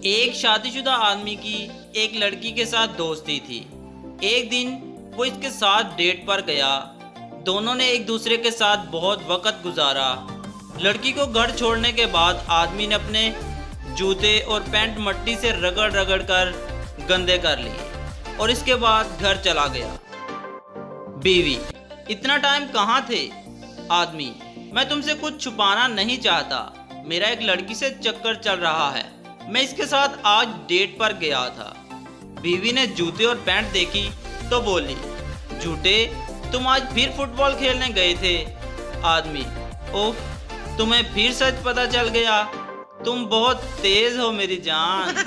एक शादीशुदा आदमी की एक लड़की के साथ दोस्ती थी। एक दिन वो इसके साथ डेट पर गया। दोनों ने एक दूसरे के साथ बहुत वक्त गुजारा। लड़की को घर छोड़ने के बाद आदमी ने अपने जूते और पैंट मट्टी से रगड़ रगड़ कर गंदे कर लिए और इसके बाद घर चला गया। बीवी: इतना टाइम कहाँ थे? आदमी: मैं तुमसे कुछ छुपाना नहीं चाहता, मेरा एक लड़की से चक्कर चल रहा है, मैं इसके साथ आज डेट पर गया था। बीवी ने जूते और पैंट देखी तो बोली: झूठे, तुम आज फिर फुटबॉल खेलने गए थे। आदमी: ओफ, तुम्हें फिर सच पता चल गया, तुम बहुत तेज हो मेरी जान।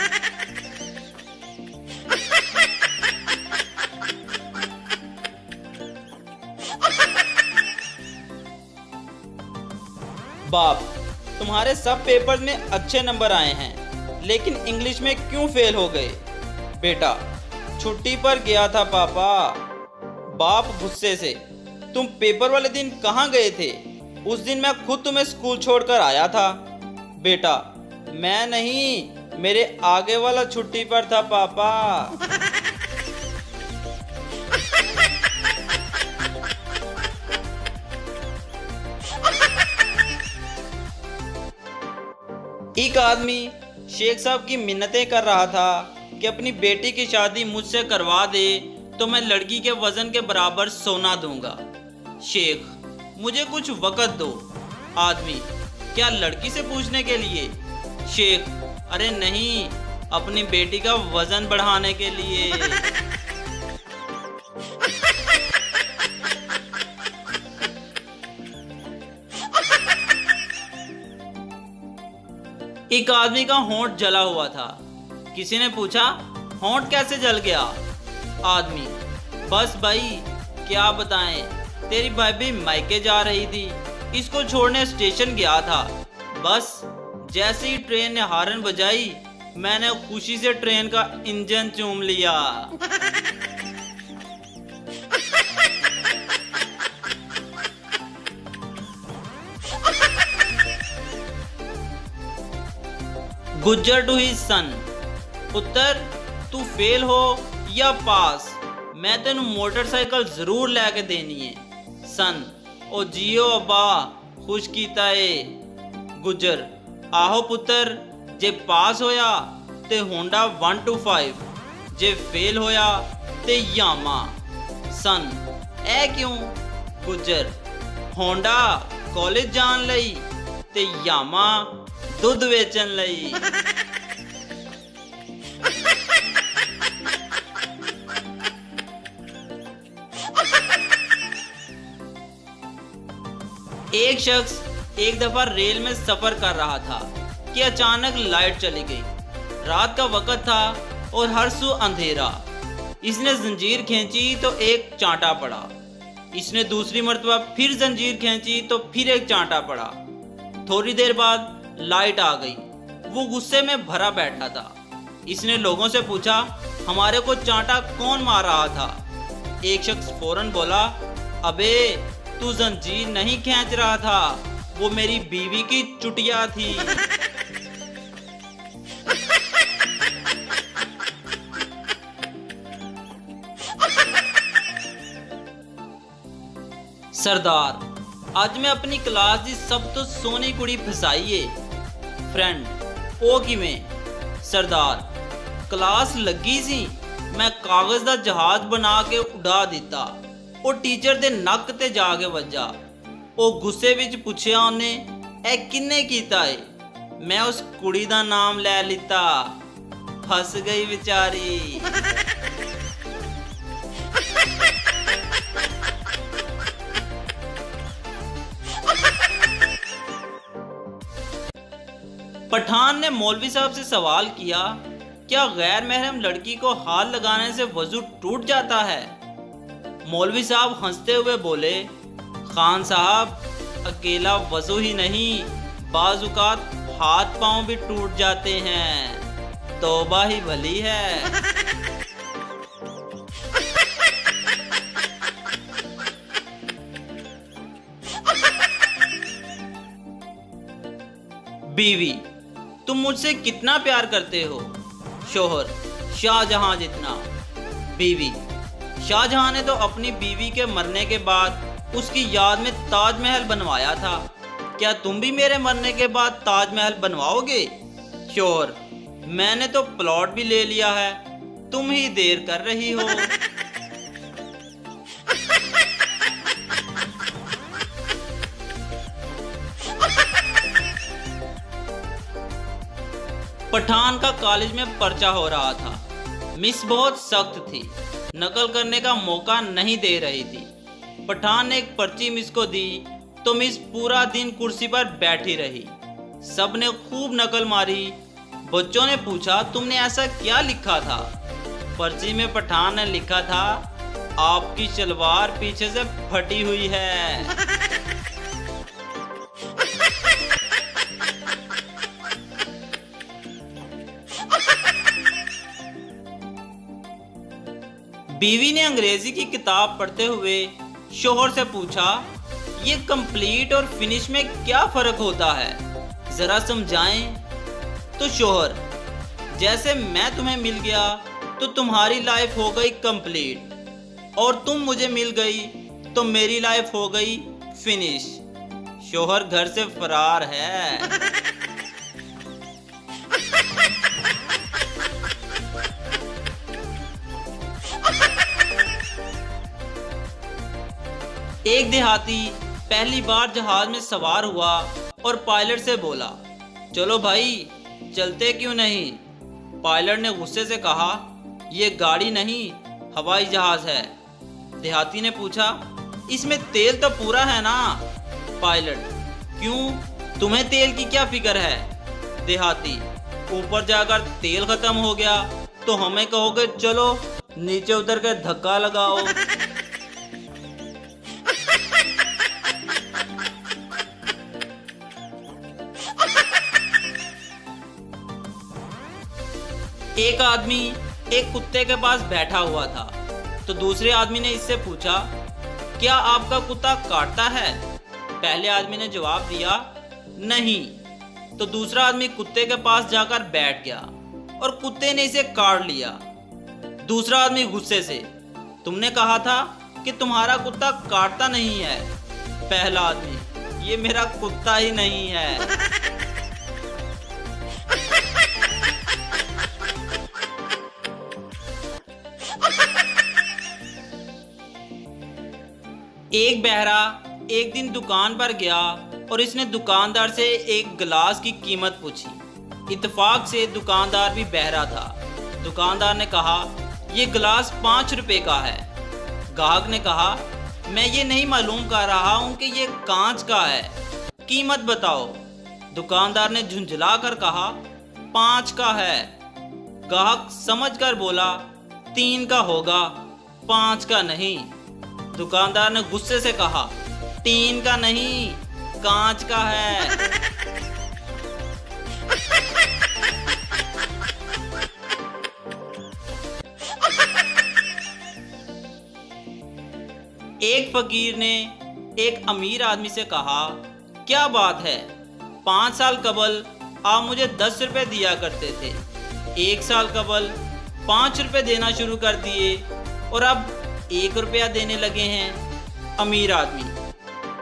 बाप: तुम्हारे सब पेपर में अच्छे नंबर आए हैं, लेकिन इंग्लिश में क्यों फेल हो गए? बेटा: छुट्टी पर गया था पापा। बाप गुस्से से: तुम पेपर वाले दिन कहाँ गए थे? उस दिन मैं खुद तुम्हें स्कूल छोड़कर आया था। बेटा: मैं नहीं, मेरे आगे वाला छुट्टी पर था पापा। एक आदमी शेख साहब की मिन्नतें कर रहा था कि अपनी बेटी की शादी मुझसे करवा दे तो मैं लड़की के वजन के बराबर सोना दूंगा। शेख: मुझे कुछ वक्त दो। आदमी: क्या लड़की से पूछने के लिए? शेख: अरे नहीं, अपनी बेटी का वजन बढ़ाने के लिए। एक आदमी का होंठ जला हुआ था। किसी ने पूछा: होंठ कैसे जल गया? आदमी: बस भाई, क्या बताएं, तेरी भाभी मायके जा रही थी, इसको छोड़ने स्टेशन गया था। बस जैसे ही ट्रेन ने हॉर्न बजाई, मैंने खुशी से ट्रेन का इंजन चूम लिया। गुज्जर टू हिज सन: पुत्र, तू फेल हो या पास, मैं तेन मोटरसाइकिल जरूर लैके देनी है। सन: ओ जियो अब्बा, खुश कीता है। गुज्जर: आहो पुत्र, जे पास होया ते होंडा 125, जे फेल होया ते यामा। सन: ऐ क्यों? गुज्जर: होंडा कॉलेज जान लई ते यामा दुध वेचन लई। एक शख्स एक दफा रेल में सफर कर रहा था कि अचानक लाइट चली गई। रात का वक्त था और हर सू अंधेरा। इसने जंजीर खींची तो एक चांटा पड़ा। इसने दूसरी मर्तबा फिर जंजीर खींची तो फिर एक चांटा पड़ा। थोड़ी देर बाद लाइट आ गई। वो गुस्से में भरा बैठा था। इसने लोगों से पूछा, हमारे को चांटा कौन मार रहा था? एक शख्स फौरन बोला, अबे तू जंजीर नहीं खींच रहा था, वो मेरी बीवी की चुटिया थी। सरदार: ਅੱਜ मैं अपनी क्लास की सब तो सोहनी कुड़ी फसाई है। फ्रेंड: ओ किवें? सरदार: क्लास लगी सी, मैं कागज का जहाज बना के उड़ा दिता, वो टीचर दे नक ते जाके वजा। वो गुस्से विच पुछया उन्हें, ए किन्ने कीता है? मैं उस कुड़ी दा नाम ले लिता, फस गई बेचारी। पठान ने मौलवी साहब से सवाल किया, क्या गैर महरम लड़की को हाथ लगाने से वजू टूट जाता है? मौलवी साहब हंसते हुए बोले, खान साहब, अकेला वजू ही नहीं, बाजुकात हाथ पांव भी टूट जाते हैं, तौबा ही भली है। बीवी: तुम मुझसे कितना प्यार करते हो? शोहर: शाहजहां जितना। बीवी: शाहजहां ने तो अपनी बीवी के मरने के बाद उसकी याद में ताजमहल बनवाया था, क्या तुम भी मेरे मरने के बाद ताजमहल बनवाओगे? शोहर: मैंने तो प्लॉट भी ले लिया है, तुम ही देर कर रही हो। पठान का कॉलेज में पर्चा हो रहा था। मिस बहुत सख्त थी, नकल करने का मौका नहीं दे रही थी। पठान ने एक पर्ची मिस को दी तो मिस पूरा दिन कुर्सी पर बैठी रही। सब ने खूब नकल मारी। बच्चों ने पूछा, तुमने ऐसा क्या लिखा था? पर्ची में पठान ने लिखा था, आपकी सलवार पीछे से फटी हुई है। बीवी ने अंग्रेजी की किताब पढ़ते हुए शोहर से पूछा, ये कंप्लीट और फिनिश में क्या फर्क होता है, जरा समझाएं। तो शोहर: जैसे मैं तुम्हें मिल गया तो तुम्हारी लाइफ हो गई कंप्लीट, और तुम मुझे मिल गई तो मेरी लाइफ हो गई फिनिश। शोहर घर से फरार है। एक देहाती पहली बार जहाज में सवार हुआ और पायलट से बोला, चलो भाई चलते क्यों नहीं? पायलट ने गुस्से से कहा, यह गाड़ी नहीं हवाई जहाज है। देहाती ने पूछा, इसमें तेल तो पूरा है ना? पायलट: क्यों, तुम्हें तेल की क्या फिक्र है? देहाती: ऊपर जाकर तेल खत्म हो गया तो हमें कहोगे चलो नीचे उतर कर धक्का लगाओ। एक आदमी एक कुत्ते के पास बैठा हुआ था तो दूसरे आदमी ने इससे पूछा, क्या आपका कुत्ता काटता है? पहले आदमी ने जवाब दिया, नहीं। तो दूसरा आदमी कुत्ते के पास जाकर बैठ गया और कुत्ते ने इसे काट लिया। दूसरा आदमी गुस्से से, तुमने कहा था कि तुम्हारा कुत्ता काटता नहीं है। पहला आदमी: ये मेरा कुत्ता ही नहीं है। एक बहरा एक दिन दुकान पर गया और इसने दुकानदार से एक गिलास की कीमत पूछी। इत्तेफाक से दुकानदार भी बहरा था। दुकानदार ने कहा, ये गिलास 5 रुपए का है। ग्राहक ने कहा, मैं ये नहीं मालूम कर रहा हूँ कि ये कांच का है, कीमत बताओ। दुकानदार ने झुंझला कर कहा, 5 का है। ग्राहक समझ कर बोला, 3 का होगा, 5 का नहीं। दुकानदार ने गुस्से से कहा, 3 का नहीं, कांच का है। एक फकीर ने एक अमीर आदमी से कहा, क्या बात है, 5 साल कबल आप मुझे 10 रुपए दिया करते थे, 1 साल कबल 5 रुपए देना शुरू कर दिए और अब 1 रुपया देने लगे हैं। अमीर आदमी: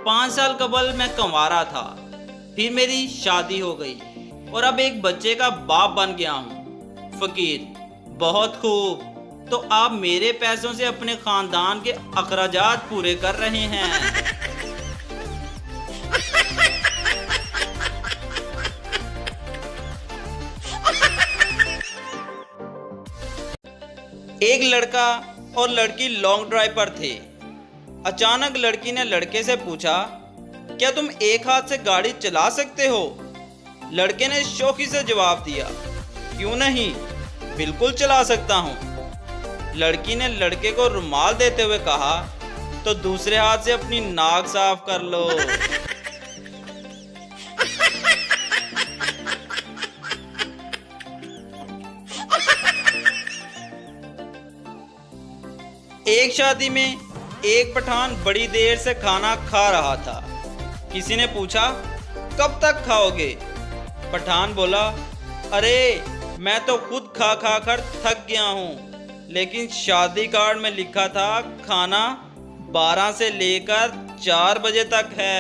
5 साल कबल मैं कंवारा था, फिर मेरी शादी हो गई और अब एक बच्चे का बाप बन गया हूँ। फकीर: बहुत खूब, तो आप मेरे पैसों से अपने खानदान के अखराजात पूरे कर रहे हैं। एक लड़का और लड़की लॉन्ग ड्राइव पर थे। अचानक लड़की ने लड़के से पूछा, क्या तुम एक हाथ से गाड़ी चला सकते हो? लड़के ने शौकी से जवाब दिया, क्यों नहीं, बिल्कुल चला सकता हूँ। लड़की ने लड़के को रुमाल देते हुए कहा, तो दूसरे हाथ से अपनी नाक साफ कर लो। एक शादी में एक पठान बड़ी देर से खाना खा रहा था। किसी ने पूछा, कब तक खाओगे? पठान बोला, अरे मैं तो खुद खा खा कर थक गया हूँ, लेकिन शादी कार्ड में लिखा था खाना 12 से लेकर 4 बजे तक है।